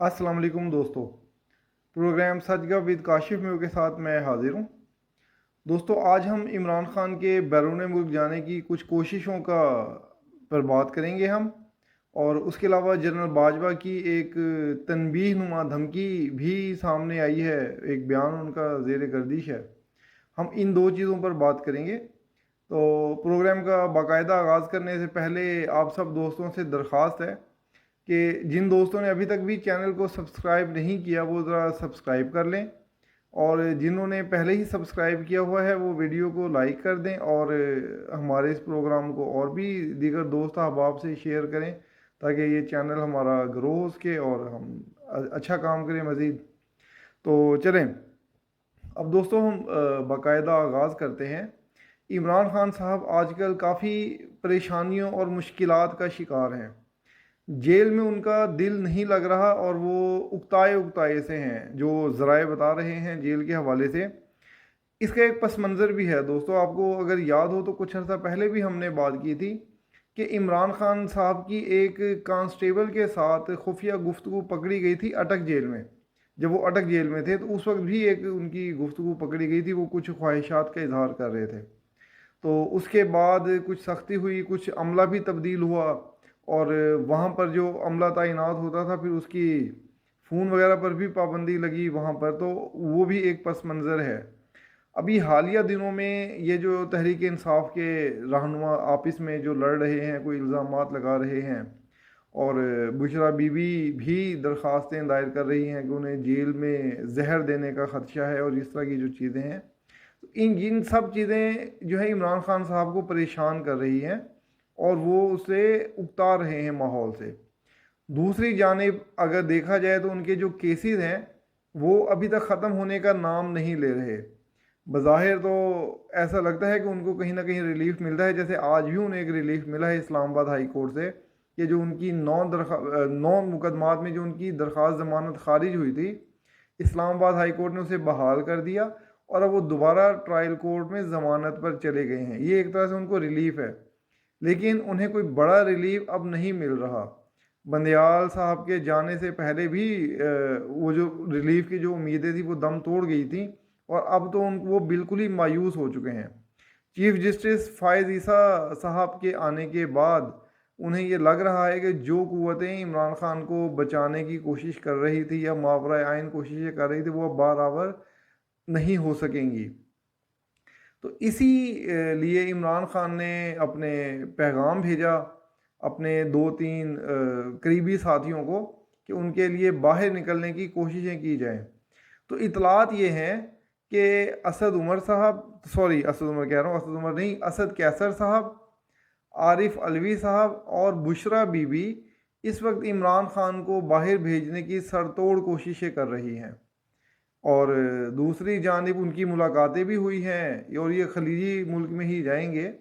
अस्सलाम वालेकुम दोस्तों। प्रोग्राम सच का विद काशिफ म्यू के साथ मैं हाजिर हूँ। दोस्तों, आज हम इमरान खान के बैरून मुल्क जाने की कुछ कोशिशों का पर बात करेंगे हम। और उसके अलावा जनरल बाजवा की एक तनबीह नुमा धमकी भी सामने आई है, एक बयान उनका ज़ेर गर्दिश है। हम इन दो चीज़ों पर बात करेंगे। तो प्रोग्राम का बाकायदा आगाज़ करने से पहले आप सब दोस्तों से दरख्वास्त है कि जिन दोस्तों ने अभी तक भी चैनल को सब्सक्राइब नहीं किया वो ज़रा सब्सक्राइब कर लें, और जिन्होंने पहले ही सब्सक्राइब किया हुआ है वो वीडियो को लाइक कर दें, और हमारे इस प्रोग्राम को और भी दीगर दोस्त अहबाब से शेयर करें ताकि ये चैनल हमारा ग्रो हो सके और हम अच्छा काम करें मज़ीद। तो चलें, अब दोस्तों हम बाकायदा आगाज़ करते हैं। इमरान खान साहब आजकल काफ़ी परेशानियों और मुश्किलात का शिकार हैं। जेल में उनका दिल नहीं लग रहा और वो उकताए उकताए से हैं, जो ज़राए बता रहे हैं जेल के हवाले से। इसका एक पस मंज़र भी है दोस्तों, आपको अगर याद हो तो कुछ अर्सा पहले भी हमने बात की थी कि इमरान खान साहब की एक कांस्टेबल के साथ खुफिया गुफ्तगू पकड़ी गई थी अटक जेल में। जब वो अटक जेल में थे तो उस वक्त भी एक उनकी गुफ्तगू पकड़ी गई थी, वो कुछ ख्वाहिशात का इजहार कर रहे थे। तो उसके बाद कुछ सख्ती हुई, कुछ अमला भी तब्दील हुआ, और वहाँ पर जो अमला तैनात होता था फिर उसकी फ़ोन वगैरह पर भी पाबंदी लगी वहाँ पर। तो वो भी एक पस मंज़र है। अभी हालिया दिनों में ये जो तहरीक इंसाफ के रहनुमा आपस में जो लड़ रहे हैं, कोई इल्ज़ामात लगा रहे हैं, और बुशरा बीबी भी दरख्वास्तें दायर कर रही हैं कि उन्हें जेल में जहर देने का ख़दशा है, और इस तरह की जो चीज़ें हैं, इन सब चीज़ें जो है इमरान खान साहब को परेशान कर रही हैं और वो उसे उकता रहे हैं माहौल से। दूसरी जानिब अगर देखा जाए तो उनके जो केसेस हैं वो अभी तक ख़त्म होने का नाम नहीं ले रहे। बज़ाहिर तो ऐसा लगता है कि उनको कहीं ना कहीं रिलीफ मिलता है, जैसे आज भी उन्हें एक रिलीफ मिला है इस्लामाबाद हाई कोर्ट से कि जो उनकी नौ मुकदमात में जो उनकी दरख्वास्त ज़मानत खारिज हुई थी, इस्लामाबाद हाई कोर्ट ने उसे बहाल कर दिया और अब वो दोबारा ट्रायल कोर्ट में ज़मानत पर चले गए हैं। ये एक तरह से उनको रिलीफ है, लेकिन उन्हें कोई बड़ा रिलीफ अब नहीं मिल रहा। बंदयाल साहब के जाने से पहले भी वो जो रिलीफ की जो उम्मीदें थी वो दम तोड़ गई थी, और अब तो वो बिल्कुल ही मायूस हो चुके हैं। चीफ जस्टिस फ़ायज़ ईसा साहब के आने के बाद उन्हें ये लग रहा है कि जो कुव्वतें इमरान खान को बचाने की कोशिश कर रही थी या मावरा आइन कोशिशें कर रही थी वो अब बराबर नहीं हो सकेंगी। तो इसी लिए इमरान खान ने अपने पैगाम भेजा अपने दो तीन करीबी साथियों को कि उनके लिए बाहर निकलने की कोशिशें की जाएं। तो इतलात ये हैं कि असद उमर साहब, सॉरी असद उमर कह रहा हूँ, असद उमर नहीं, असद कैसर साहब, आरिफ अलवी साहब और बुशरा बीबी इस वक्त इमरान खान को बाहर भेजने की सरतोड़ कोशिशें कर रही हैं। और दूसरी जानिब उनकी मुलाकातें भी हुई हैं, और ये खलीजी मुल्क में ही जाएंगे।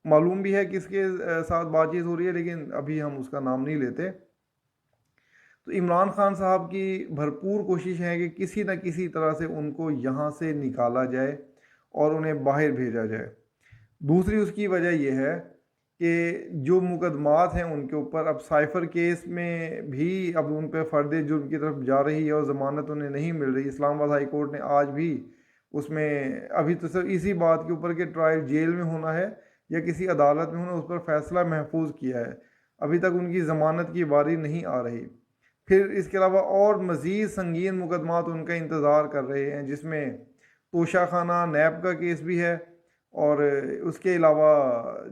मालूम भी है किसके साथ बातचीत हो रही है, लेकिन अभी हम उसका नाम नहीं लेते। तो इमरान खान साहब की भरपूर कोशिश है कि किसी न किसी तरह से उनको यहाँ से निकाला जाए और उन्हें बाहर भेजा जाए। दूसरी उसकी वजह यह है कि जो मुकदमात हैं उनके ऊपर अब साइफ़र केस में भी अब उन पर फ़र्द जुर्म की तरफ जा रही है और ज़मानत उन्हें नहीं मिल रही। इस्लामाबाद हाई कोर्ट ने आज भी उसमें अभी तो सिर्फ इसी बात के ऊपर कि ट्रायल जेल में होना है या किसी अदालत में होना, उस पर फैसला महफूज किया है। अभी तक उनकी ज़मानत की बारी नहीं आ रही। फिर इसके अलावा और मज़ीद संगीन मुकदमात उनका इंतज़ार कर रहे हैं, जिसमें तोशा खाना नैब का केस भी है, और उसके अलावा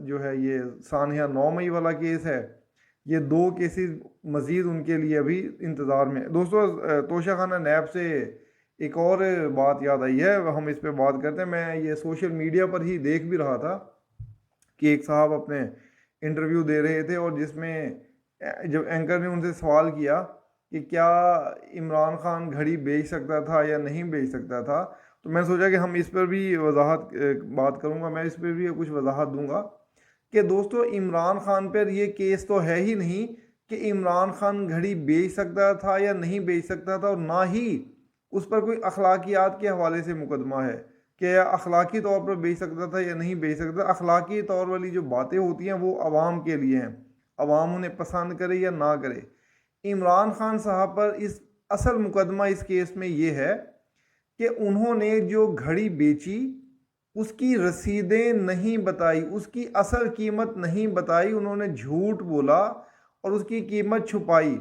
जो है ये सानिया 9 मई वाला केस है। ये दो केसेस मज़ीद उनके लिए अभी इंतज़ार में। दोस्तों, तोशा खाना नैब से एक और बात याद आई है, हम इस पे बात करते हैं। मैं ये सोशल मीडिया पर ही देख भी रहा था कि एक साहब अपने इंटरव्यू दे रहे थे, और जिसमें जब एंकर ने उनसे सवाल किया कि क्या इमरान खान घड़ी बेच सकता था या नहीं बेच सकता था, तो मैं सोचा कि हम इस पर भी वजाहत बात करूंगा, मैं इस पर भी कुछ वजाहत दूंगा कि दोस्तों इमरान खान पर ये केस तो है ही नहीं कि इमरान खान घड़ी बेच सकता था या नहीं बेच सकता था, और ना ही उस पर कोई अखलाकियात के हवाले से मुकदमा है कि अखलाकी तौर पर बेच सकता था या नहीं बेच सकता। अखलाकी तौर वाली जो बातें होती हैं वो आवाम के लिए हैं, आवाम उन्हें पसंद करे या ना करे। عمران خان صاحب پر اس اصل مقدمہ اس کیس میں یہ ہے کہ انہوں نے جو گھڑی بیچی اس کی رسیدیں نہیں بتائی، اس کی اصل قیمت نہیں بتائی، انہوں نے جھوٹ بولا اور اس کی قیمت چھپائی۔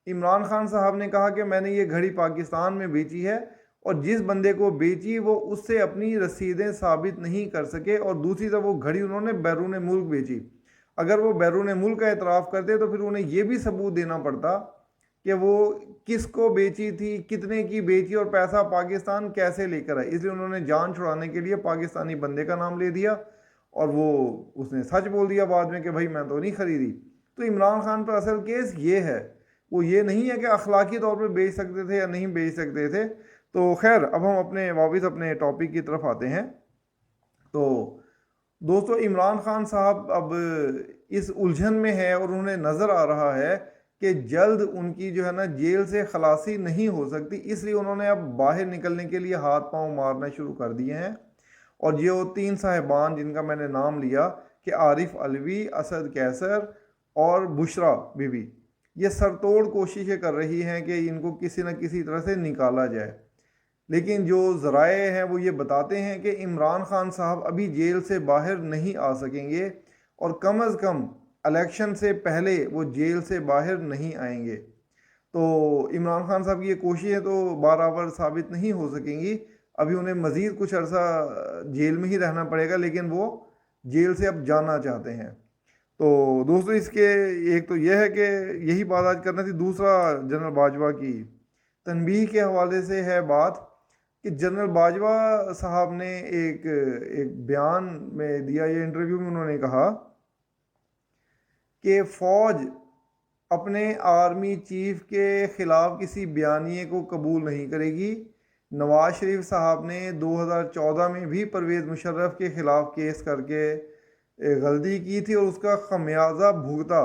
عمران خان صاحب نے کہا کہ میں نے یہ گھڑی پاکستان میں بیچی ہے، اور جس بندے کو بیچی وہ اس سے اپنی رسیدیں ثابت نہیں کر سکے، اور دوسری طرف وہ گھڑی انہوں نے بیرون ملک بیچی۔ اگر وہ بیرون ملک کا اعتراف کرتے تو پھر انہیں یہ بھی ثبوت دینا پڑتا کہ وہ کس کو بیچی تھی، کتنے کی بیچی، اور پیسہ پاکستان کیسے لے کر آئے۔ اس لیے انہوں نے جان چھڑانے کے لیے پاکستانی بندے کا نام لے دیا، اور اس نے سچ بول دیا بعد میں کہ بھائی میں تو نہیں خریدی۔ تو عمران خان پر اصل کیس یہ ہے، وہ یہ نہیں ہے کہ اخلاقی طور پہ بیچ سکتے تھے یا نہیں بیچ سکتے تھے۔ تو خیر، اب ہم واپس اپنے ٹاپک کی طرف آتے ہیں۔ تو دوستو، عمران خان صاحب اب اس الجھن میں ہے، اور انہیں نظر آ رہا ہے کہ جلد ان کی جو ہے نا جیل سے خلاصی نہیں ہو سکتی، اس لیے انہوں نے اب باہر نکلنے کے لیے ہاتھ پاؤں مارنا شروع کر دیے ہیں۔ اور یہ 3 صاحبان جن کا میں نے نام لیا کہ عارف علوی، اسد قیصر اور بشرا بی بی، یہ سرتوڑ کوششیں کر رہی ہیں کہ ان کو کسی نہ کسی طرح سے نکالا جائے، لیکن جو ذرائع ہیں وہ یہ بتاتے ہیں کہ عمران خان صاحب ابھی جیل سے باہر نہیں آ سکیں گے، اور کم از کم الیکشن سے پہلے وہ جیل سے باہر نہیں آئیں گے۔ تو عمران خان صاحب کی یہ کوششیں تو برابر ثابت نہیں ہو سکیں گی، ابھی انہیں مزید کچھ عرصہ جیل میں ہی رہنا پڑے گا، لیکن وہ جیل سے اب جانا چاہتے ہیں۔ تو دوستو، اس کے ایک تو یہ ہے کہ یہی بات آج کرنا تھی۔ دوسرا، جنرل باجوہ کی تنبیہ کے حوالے سے ہے بات کہ جنرل باجوہ صاحب نے ایک بیان میں دیا، یہ انٹرویو میں انہوں نے کہا کہ فوج اپنے آرمی چیف کے خلاف کسی بیانیے کو قبول نہیں کرے گی۔ نواز شریف صاحب نے 2014 میں بھی پرویز مشرف کے خلاف کیس کر کے غلطی کی تھی اور اس کا خمیازہ بھگتا،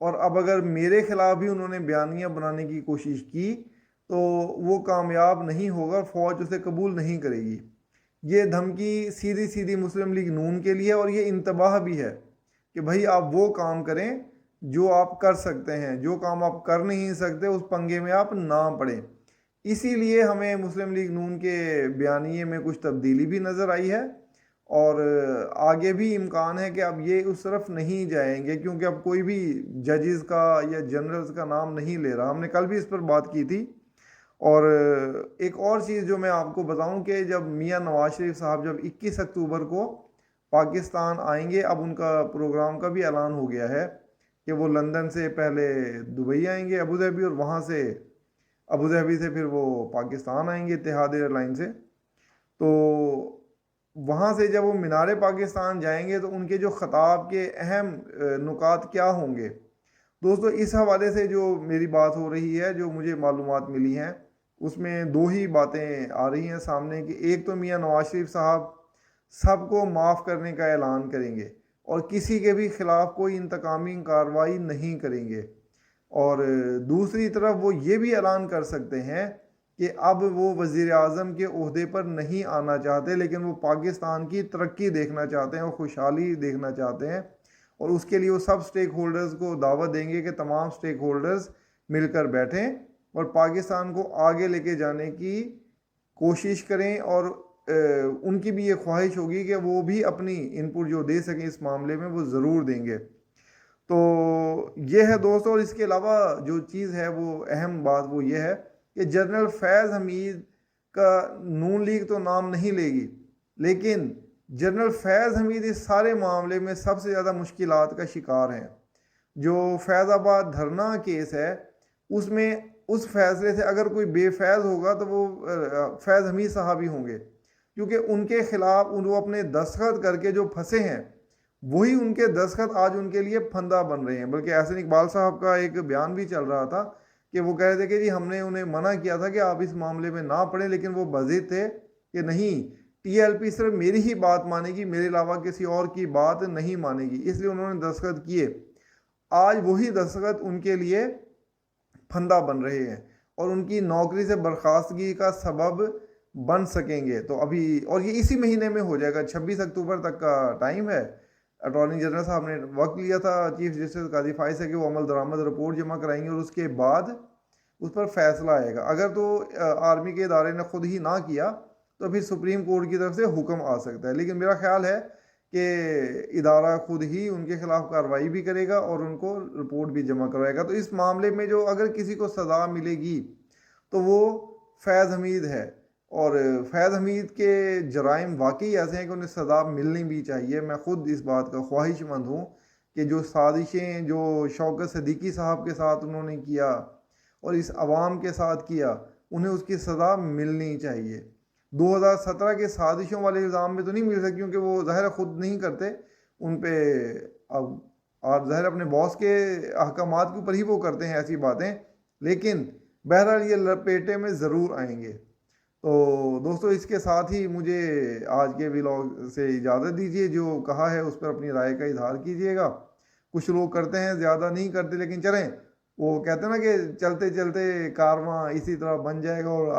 اور اب اگر میرے خلاف بھی انہوں نے بیانیہ بنانے کی کوشش کی تو وہ کامیاب نہیں ہوگا، فوج اسے قبول نہیں کرے گی۔ یہ دھمکی سیدھی سیدھی مسلم لیگ نون کے لیے، اور یہ انتباہ بھی ہے کہ بھائی آپ وہ کام کریں جو آپ کر سکتے ہیں، جو کام آپ کر نہیں سکتے اس پنگے میں آپ نہ پڑیں۔ اسی لیے ہمیں مسلم لیگ نون کے بیانیے میں کچھ تبدیلی بھی نظر آئی ہے، اور آگے بھی امکان ہے کہ اب یہ اس طرف نہیں جائیں گے، کیونکہ اب کوئی بھی ججز کا یا جنرلز کا نام نہیں لے رہا۔ ہم نے کل بھی اس پر بات کی تھی۔ اور ایک اور چیز جو میں آپ کو بتاؤں کہ جب میاں نواز شریف صاحب جب 21 اکتوبر کو پاکستان آئیں گے، اب ان کا پروگرام کا بھی اعلان ہو گیا ہے کہ وہ لندن سے پہلے دبئی آئیں گے، ابوظہبی، اور وہاں سے ابوظہبی سے پھر وہ پاکستان آئیں گے اتحاد ایئر لائن سے۔ تو وہاں سے جب وہ مینار پاکستان جائیں گے تو ان کے جو خطاب کے اہم نکات کیا ہوں گے؟ دوستو، اس حوالے سے جو میری بات ہو رہی ہے، جو مجھے معلومات ملی ہیں، اس میں 2 ہی باتیں آ رہی ہیں سامنے کہ ایک تو میاں نواز شریف صاحب سب کو معاف کرنے کا اعلان کریں گے اور کسی کے بھی خلاف کوئی انتقامی کارروائی نہیں کریں گے، اور دوسری طرف وہ یہ بھی اعلان کر سکتے ہیں کہ اب وہ وزیر اعظم کے عہدے پر نہیں آنا چاہتے، لیکن وہ پاکستان کی ترقی دیکھنا چاہتے ہیں اور خوشحالی دیکھنا چاہتے ہیں، اور اس کے لیے وہ سب سٹیک ہولڈرز کو دعوت دیں گے کہ تمام سٹیک ہولڈرز مل کر بیٹھیں اور پاکستان کو آگے لے کے جانے کی کوشش کریں، اور ان کی بھی یہ خواہش ہوگی کہ وہ بھی اپنی ان پٹ جو دے سکیں اس معاملے میں وہ ضرور دیں گے۔ تو یہ ہے دوستو، اور اس کے علاوہ جو چیز ہے وہ اہم بات وہ یہ ہے کہ جنرل فیض حمید کا نون لیگ تو نام نہیں لے گی، لیکن جنرل فیض حمید اس سارے معاملے میں سب سے زیادہ مشکلات کا شکار ہیں۔ جو فیض آباد دھرنا کیس ہے، اس میں اس فیصلے سے اگر کوئی بے فیض ہوگا تو وہ فیض حمید صاحب ہی ہوں گے، کیونکہ ان کے خلاف وہ اپنے دستخط کر کے جو پھنسے ہیں وہی ان کے دستخط آج ان کے لیے پھندہ بن رہے ہیں۔ بلکہ احسن اقبال صاحب کا ایک بیان بھی چل رہا تھا کہ وہ کہہ رہے تھے کہ جی ہم نے انہیں منع کیا تھا کہ آپ اس معاملے میں نہ پڑھیں، لیکن وہ بضد تھے کہ نہیں، ٹی ایل پی صرف میری ہی بات مانے گی، میرے علاوہ کسی اور کی بات نہیں مانے گی، اس لیے انہوں نے دستخط کیے۔ آج وہی دستخط ان کے لیے پھندہ بن رہے ہیں اور ان کی نوکری سے برخاستگی کا سبب بن سکیں گے۔ تو ابھی، اور یہ اسی مہینے میں ہو جائے گا، 26 اکتوبر تک کا ٹائم ہے، अटॉर्नी जनरल साहब ने वक्त लिया था चीफ जस्टिस काजी फाइज से कि वो अमल दरामद रिपोर्ट जमा कराएंगे और उसके बाद उस पर फैसला आएगा। अगर तो आर्मी के इदारे ने खुद ही ना किया तो फिर सुप्रीम कोर्ट की तरफ से हुक्म आ सकता है, लेकिन मेरा ख्याल है कि इदारा खुद ही उनके खिलाफ कार्रवाई भी करेगा और उनको रिपोर्ट भी जमा करवाएगा। तो इस मामले में जो अगर किसी को सज़ा मिलेगी तो वो फैज़ हमीद है, और फैज़ हमीद के जराइम वाकई ऐसे हैं कि उन्हें सज़ा मिलनी भी चाहिए। मैं ख़ुद इस बात का ख्वाहिशमंद हूँ कि जो साजिशें जो शौकत सदीकी साहब के साथ उन्होंने किया और इस अवाम के साथ किया, उन्हें उसकी सज़ा मिलनी चाहिए। 2017 के साजिशों वाले इल्ज़ाम में तो नहीं मिल सकती, क्योंकि वो ज़ाहिर खुद नहीं करते, उन पे अब आप ज़ाहिर अपने बॉस के अहकामात के ऊपर ही वो करते हैं ऐसी बातें, लेकिन बहरहाल ये लपेटे में ज़रूर आएंगे। तो दोस्तों, इसके साथ ही मुझे आज के व्लॉग से इजाज़त दीजिए। जो कहा है उस पर अपनी राय का इजहार कीजिएगा। कुछ लोग करते हैं, ज़्यादा नहीं करते, लेकिन चलें, वो कहते हैं ना कि चलते चलते कारवां इसी तरह बन जाएगा और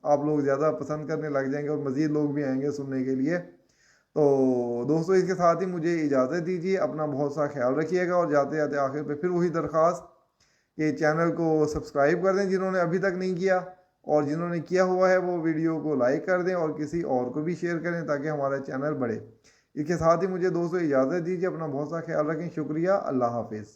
आप लोग ज़्यादा पसंद करने लग जाएंगे और मज़ीद लोग भी आएंगे सुनने के लिए। तो दोस्तों, इसके साथ ही मुझे इजाज़त दीजिए। अपना बहुत सा ख्याल रखिएगा और जाते जाते आखिर पे फिर वही दरख्वास्त कि चैनल को सब्सक्राइब कर दें जिन्होंने अभी तक नहीं किया, और जिन्होंने किया हुआ है वो वीडियो को लाइक कर दें और किसी और को भी शेयर करें ताकि हमारा चैनल बढ़े। इसके साथ ही मुझे दोस्तों इजाज़त दीजिए। अपना बहुत सा ख्याल रखें। शुक्रिया। अल्लाह हाफिज़।